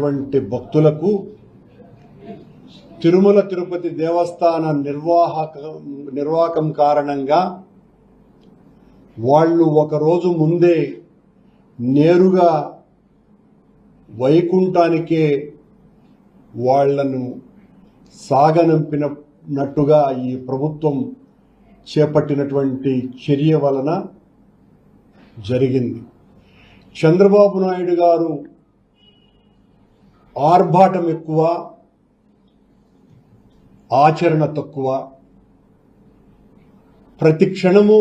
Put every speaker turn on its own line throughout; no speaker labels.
వచ్చినటువంటి భక్తులకు తిరుమల తిరుపతి దేవస్థాన నిర్వాహకం కారణంగా వాళ్ళు ఒకరోజు ముందే నేరుగా వైకుంఠానికే వాళ్లను సాగనంపినట్టుగా ఈ ప్రభుత్వం చేపట్టినటువంటి చర్య వలన జరిగింది. చంద్రబాబు నాయుడు గారు ఆర్భాటం ఎక్కువ, ఆచరణ తక్కువ. ప్రతి క్షణము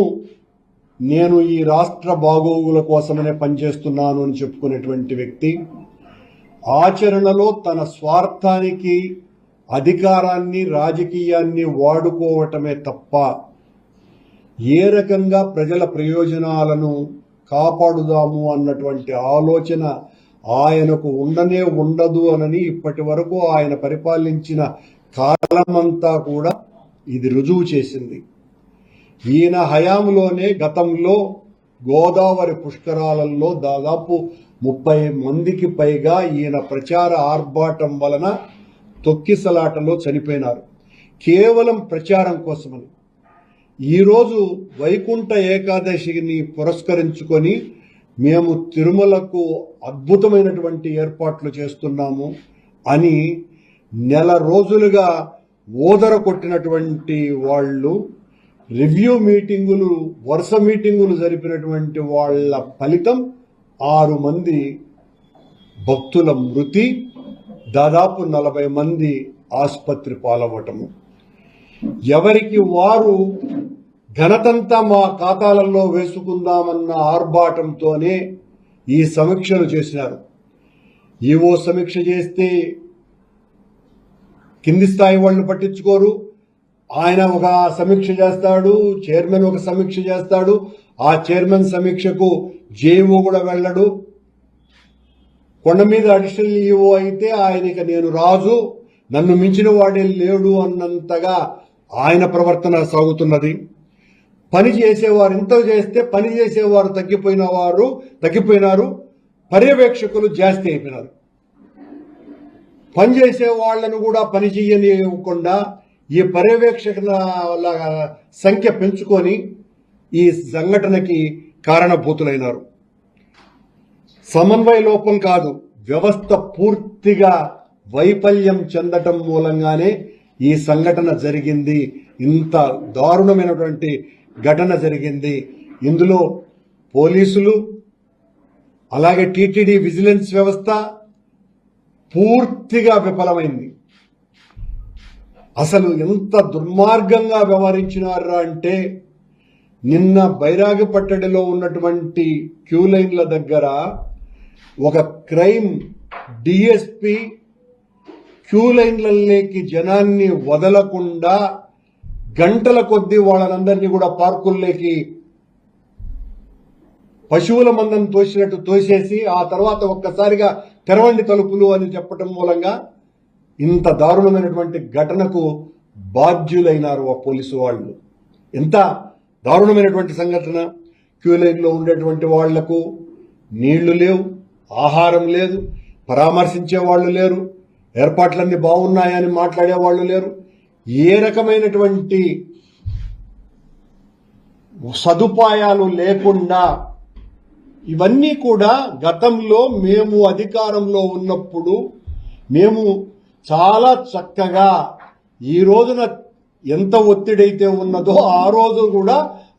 నేను ఈ రాష్ట్ర బాగోగుల కోసమనే పనిచేస్తున్నాను అని చెప్పుకునేటువంటి వ్యక్తి ఆచరణలో తన స్వార్థానికి అధికారాన్ని రాజకీయాన్ని వాడుకోవటమే తప్ప ఏ రకంగా ప్రజల ప్రయోజనాలను కాపాడుదాము అన్నటువంటి ఆలోచన ఆయనకు ఉండదు అనని ఇప్పటి వరకు ఆయన పరిపాలించిన కాలమంతా కూడా ఇది రుజువు చేసింది. ఈయన హయాంలోనే గతంలో గోదావరి పుష్కరాలలో దాదాపు 30 మందికి పైగా ఈయన ప్రచార ఆర్భాటం వలన తొక్కిసలాటలో చనిపోయినారు, కేవలం ప్రచారం కోసమని. ఈరోజు వైకుంఠ ఏకాదశిని పురస్కరించుకొని మేము తిరుమలకు అద్భుతమైనటువంటి ఏర్పాట్లు చేస్తున్నాము అని నెల రోజులుగా ఓదర కొట్టినటువంటి వాళ్ళు రివ్యూ మీటింగులు, వరుస మీటింగులు జరిపినటువంటి వాళ్ళ ఫలితం 6 మంది భక్తుల మృతి, దాదాపు 40 మంది ఆసుపత్రి పాలవటము. ఎవరికి వారు ఘనతంతా మా ఖాతాలలో వేసుకుందామన్న ఆర్భాటంతోనే ఈ సమీక్షలు చేసినారు. ఈవో సమీక్ష చేస్తే కింది స్థాయి వాళ్ళు పట్టించుకోరు. ఆయన ఒక సమీక్ష చేస్తాడు, చైర్మన్ ఒక సమీక్ష చేస్తాడు. ఆ చైర్మన్ సమీక్షకు జేఈఓ కూడా వెళ్ళడు. కొండ మీద అడిషనల్ ఈఓ అయితే ఆయనకి నేను రాజు, నన్ను మించిన వాడే లేడు అన్నంతగా ఆయన ప్రవర్తన సాగుతున్నది. పని చేసేవారు ఇంత చేస్తే పని చేసేవారు తగ్గిపోయినారు, పర్యవేక్షకులు జాస్తి అయిపోయినారు. పని చేసే వాళ్లను కూడా పని చేయనివ్వకుండా ఈ పర్యవేక్షకుల సంఖ్య పెంచుకొని ఈ సంఘటనకి కారణభూతులైనారు. సమన్వయ లోపం కాదు, వ్యవస్థ పూర్తిగా వైఫల్యం చెందటం మూలంగానే ఈ సంఘటన జరిగింది. ఇంత దారుణమైనటువంటి ఘటన జరిగింది. ఇందులో పోలీసులు, అలాగే టీటీడీ విజిలెన్స్ వ్యవస్థ పూర్తిగా విఫలమైంది. అసలు ఎంత దుర్మార్గంగా వ్యవహరించినారా అంటే, నిన్న బైరాగిపట్టడిలో ఉన్నటువంటి క్యూ లైన్ల దగ్గర ఒక క్రైమ్ డిఎస్పి క్యూ లైన్లలోకి జనాన్ని వదలకుండా గంటల కొద్దీ వాళ్ళనందరినీ కూడా పార్కుల్లోకి పశువుల మందం తోసినట్టు తోసేసి ఆ తర్వాత ఒక్కసారిగా తెరవండి తలుపులు అని చెప్పటం మూలంగా ఇంత దారుణమైనటువంటి ఘటనకు బాధ్యులైనారు ఆ పోలీసు వాళ్ళు. ఎంత దారుణమైనటువంటి సంఘటన. క్యూ లైన్లో ఉండేటువంటి వాళ్లకు నీళ్లు లేవు, ఆహారం లేదు, పరామర్శించే వాళ్ళు లేరు, ఏర్పాట్లన్నీ బాగున్నాయని మాట్లాడే వాళ్ళు లేరు. ఏ రకమైనటువంటి సదుపాయాలు లేకుండా ఇవన్నీ కూడా గతంలో మేము అధికారంలో ఉన్నప్పుడు మేము చాలా చక్కగా, ఈ రోజున ఎంత ఒత్తిడైతే ఉన్నదో ఆ రోజు కూడా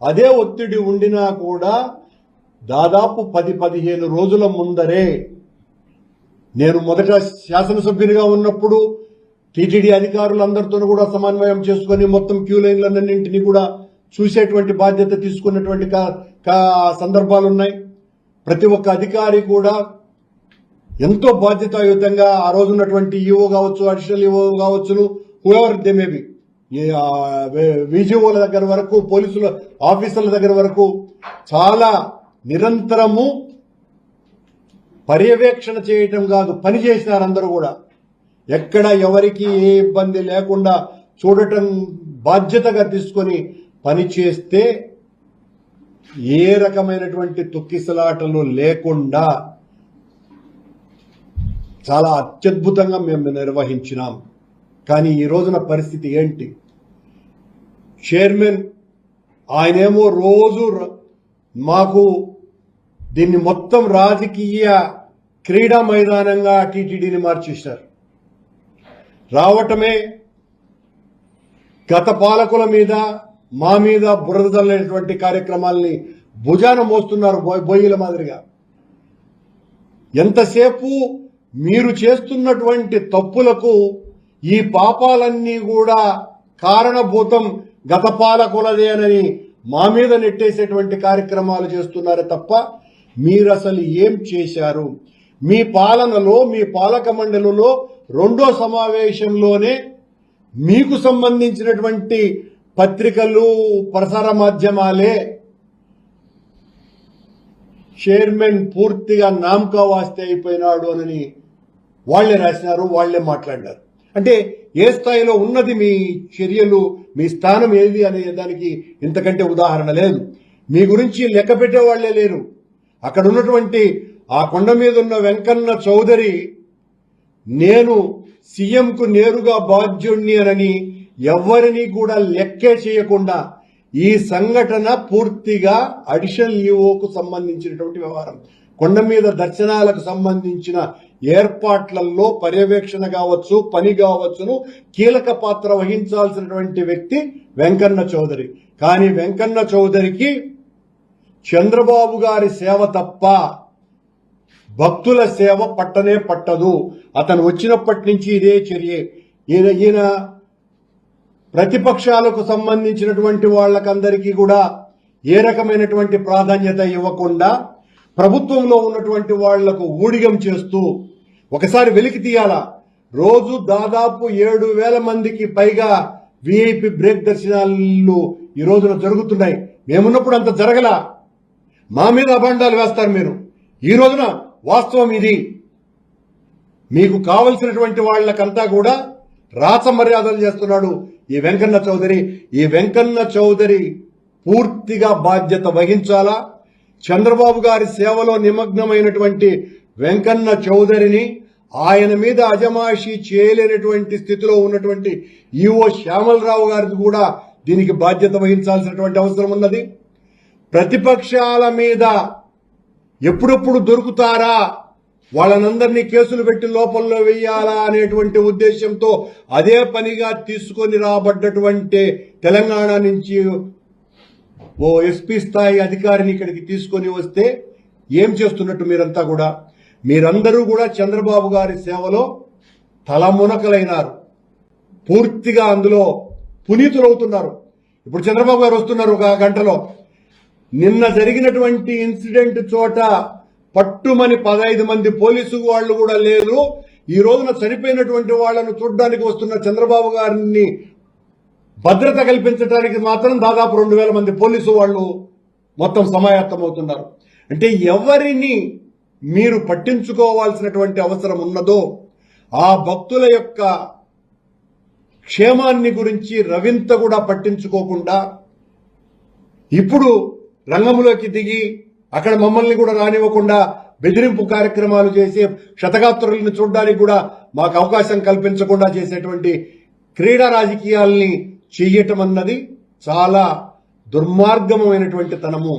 అదే ఒత్తిడి ఉండినా కూడా దాదాపు 10-15 రోజుల ముందరే, నేను మొదట శాసనసభ్యునిగా ఉన్నప్పుడు టీటీడీ అధికారులందరితో కూడా సమన్వయం చేసుకుని మొత్తం క్యూ లైన్లన్నింటినీ కూడా చూసేటువంటి బాధ్యత తీసుకున్నటువంటి సందర్భాలున్నాయి. ప్రతి ఒక్క అధికారి కూడా ఎంతో బాధ్యతాయుతంగా ఆ రోజు ఉన్నటువంటి ఈఓ కావచ్చు, అడిషనల్ ఈఓ కావచ్చును, హూఎవర్ దే మే బి, విజిఓల దగ్గర వరకు, పోలీసుల ఆఫీసర్ల దగ్గర వరకు చాలా నిరంతరము పర్యవేక్షణ చేయటం కాదు, పని చేసినారు. అందరూ కూడా ఎక్కడ ఎవరికి ఏ ఇబ్బంది లేకుండా చూడటం బాధ్యతగా తీసుకొని పని చేస్తే ఏ రకమైనటువంటి తొక్కిసలాటలు లేకుండా చాలా అత్యద్భుతంగా మేము నిర్వహించినాం. కానీ ఈ రోజున పరిస్థితి ఏంటి? చైర్మన్ ఆయనేమో రోజు మాకు దీన్ని మొత్తం రాజకీయ క్రీడా మైదానంగా టీటీడీని మార్చేశారు. రావటమే గత పాలకుల మీద మా మీద బురద చల్లేటువంటి కార్యక్రమాల్ని భుజాన మోస్తున్నారు బొయ్యిల మాదిరిగా. ఎంతసేపు మీరు చేస్తున్నటువంటి తప్పులకు ఈ పాపాలన్నీ కూడా కారణభూతం గత పాలకులదేనని మా మీద నెట్టేసేటువంటి కార్యక్రమాలు చేస్తున్నారే తప్ప మీరు అసలు ఏం చేశారు? మీ పాలనలో, మీ పాలక మండలిలో రెండో సమావేశంలోనే మీకు సంబంధించినటువంటి పత్రికలు, ప్రసార మాధ్యమాలే చైర్మన్ పూర్తిగా నామకా వాస్తే అయిపోయినాడు అని వాళ్లే రాసినారు, వాళ్లే మాట్లాడినారు. అంటే ఏ స్థాయిలో ఉన్నది మీ చర్యలు, మీ స్థానం ఏది అనే దానికి ఇంతకంటే ఉదాహరణ లేదు. మీ గురించి లెక్క పెట్టే వాళ్లే లేరు. అక్కడ ఉన్నటువంటి ఆ కొండ మీద ఉన్న వెంకన్న చౌదరి నేను సీఎంకు నేరుగా బాధ్యుణ్ణి అని ఎవరిని కూడా లెక్కే చేయకుండా ఈ సంఘటన పూర్తిగా అడిషనల్ ఈఓకు సంబంధించినటువంటి వ్యవహారం. కొండ మీద దర్శనాలకు సంబంధించిన ఏర్పాట్లలో పర్యవేక్షణ కావచ్చు, పని కావచ్చును కీలక పాత్ర వహించాల్సినటువంటి వ్యక్తి వెంకన్న చౌదరి. కానీ వెంకన్న చౌదరికి చంద్రబాబు గారి సేవ తప్ప భక్తుల సేవ పట్టనే పట్టదు. అతను వచ్చినప్పటి నుంచి ఇదే చర్య. ఈయన ప్రతిపక్షాలకు సంబంధించినటువంటి వాళ్ళకందరికీ కూడా ఏ రకమైనటువంటి ప్రాధాన్యత ఇవ్వకుండా ప్రభుత్వంలో ఉన్నటువంటి వాళ్లకు ఊడిగం చేస్తూ ఒకసారి వెలికి తీయాలా. రోజు దాదాపు 7,000 మందికి పైగా విఐపి బ్రేక్ దర్శనాలు ఈ రోజున జరుగుతున్నాయి. మేమున్నప్పుడు అంత జరగలా. మా మీద అభండాలు వేస్తారు మీరు. ఈ రోజున వాస్తవం ఇది. మీకు కావలసినటువంటి వాళ్ళకంతా కూడా రాచ మర్యాదలు చేస్తున్నాడు ఈ వెంకన్న చౌదరి. ఈ వెంకన్న చౌదరి పూర్తిగా బాధ్యత వహించాలా. చంద్రబాబు గారి సేవలో నిమగ్నమైనటువంటి వెంకన్న చౌదరిని, ఆయన మీద అజమాయిషీ చేయలేనటువంటి స్థితిలో ఉన్నటువంటి ఈఓ శ్యామలరావు గారికి కూడా దీనికి బాధ్యత వహించాల్సినటువంటి అవసరం ఉన్నది. ప్రతిపక్షాల మీద ఎప్పుడెప్పుడు దొరుకుతారా, వాళ్ళనందరినీ కేసులు పెట్టి లోపల్లో వెయ్యాలా అనేటువంటి ఉద్దేశంతో అదే పనిగా తీసుకొని రాబడ్డటువంటి తెలంగాణ నుంచి ఓ ఎస్పీ స్థాయి అధికారిని ఇక్కడికి తీసుకొని వస్తే ఏం చేస్తున్నట్టు మీరంతా కూడా? మీరందరూ కూడా చంద్రబాబు గారి సేవలో తలమునకలైనారు. పూర్తిగా అందులో పునీతులవుతున్నారు. ఇప్పుడు చంద్రబాబు గారు వస్తున్నారు ఒక గంటలో. నిన్న జరిగినటువంటి ఇన్సిడెంట్ చోట పట్టుమని 15 మంది పోలీసు వాళ్ళు కూడా లేదు. ఈ రోజున చనిపోయినటువంటి వాళ్లను చూడడానికి వస్తున్న చంద్రబాబు గారిని భద్రత కల్పించడానికి మాత్రం దాదాపు 2,000 మంది పోలీసు వాళ్ళు మొత్తం సమాయత్తమవుతున్నారు. అంటే ఎవరిని మీరు పట్టించుకోవాల్సినటువంటి అవసరం ఉన్నదో ఆ భక్తుల యొక్క క్షేమాన్ని గురించి రవింత కూడా పట్టించుకోకుండా ఇప్పుడు రంగంలోకి దిగి అక్కడ మమ్మల్ని కూడా రానివ్వకుండా బెదిరింపు కార్యక్రమాలు చేసి క్షతగాత్రులను చూడడానికి కూడా మాకు అవకాశం కల్పించకుండా చేసేటువంటి క్రీడా రాజకీయాల్ని చెయ్యటం అన్నది చాలా దుర్మార్గమైనటువంటి తనము.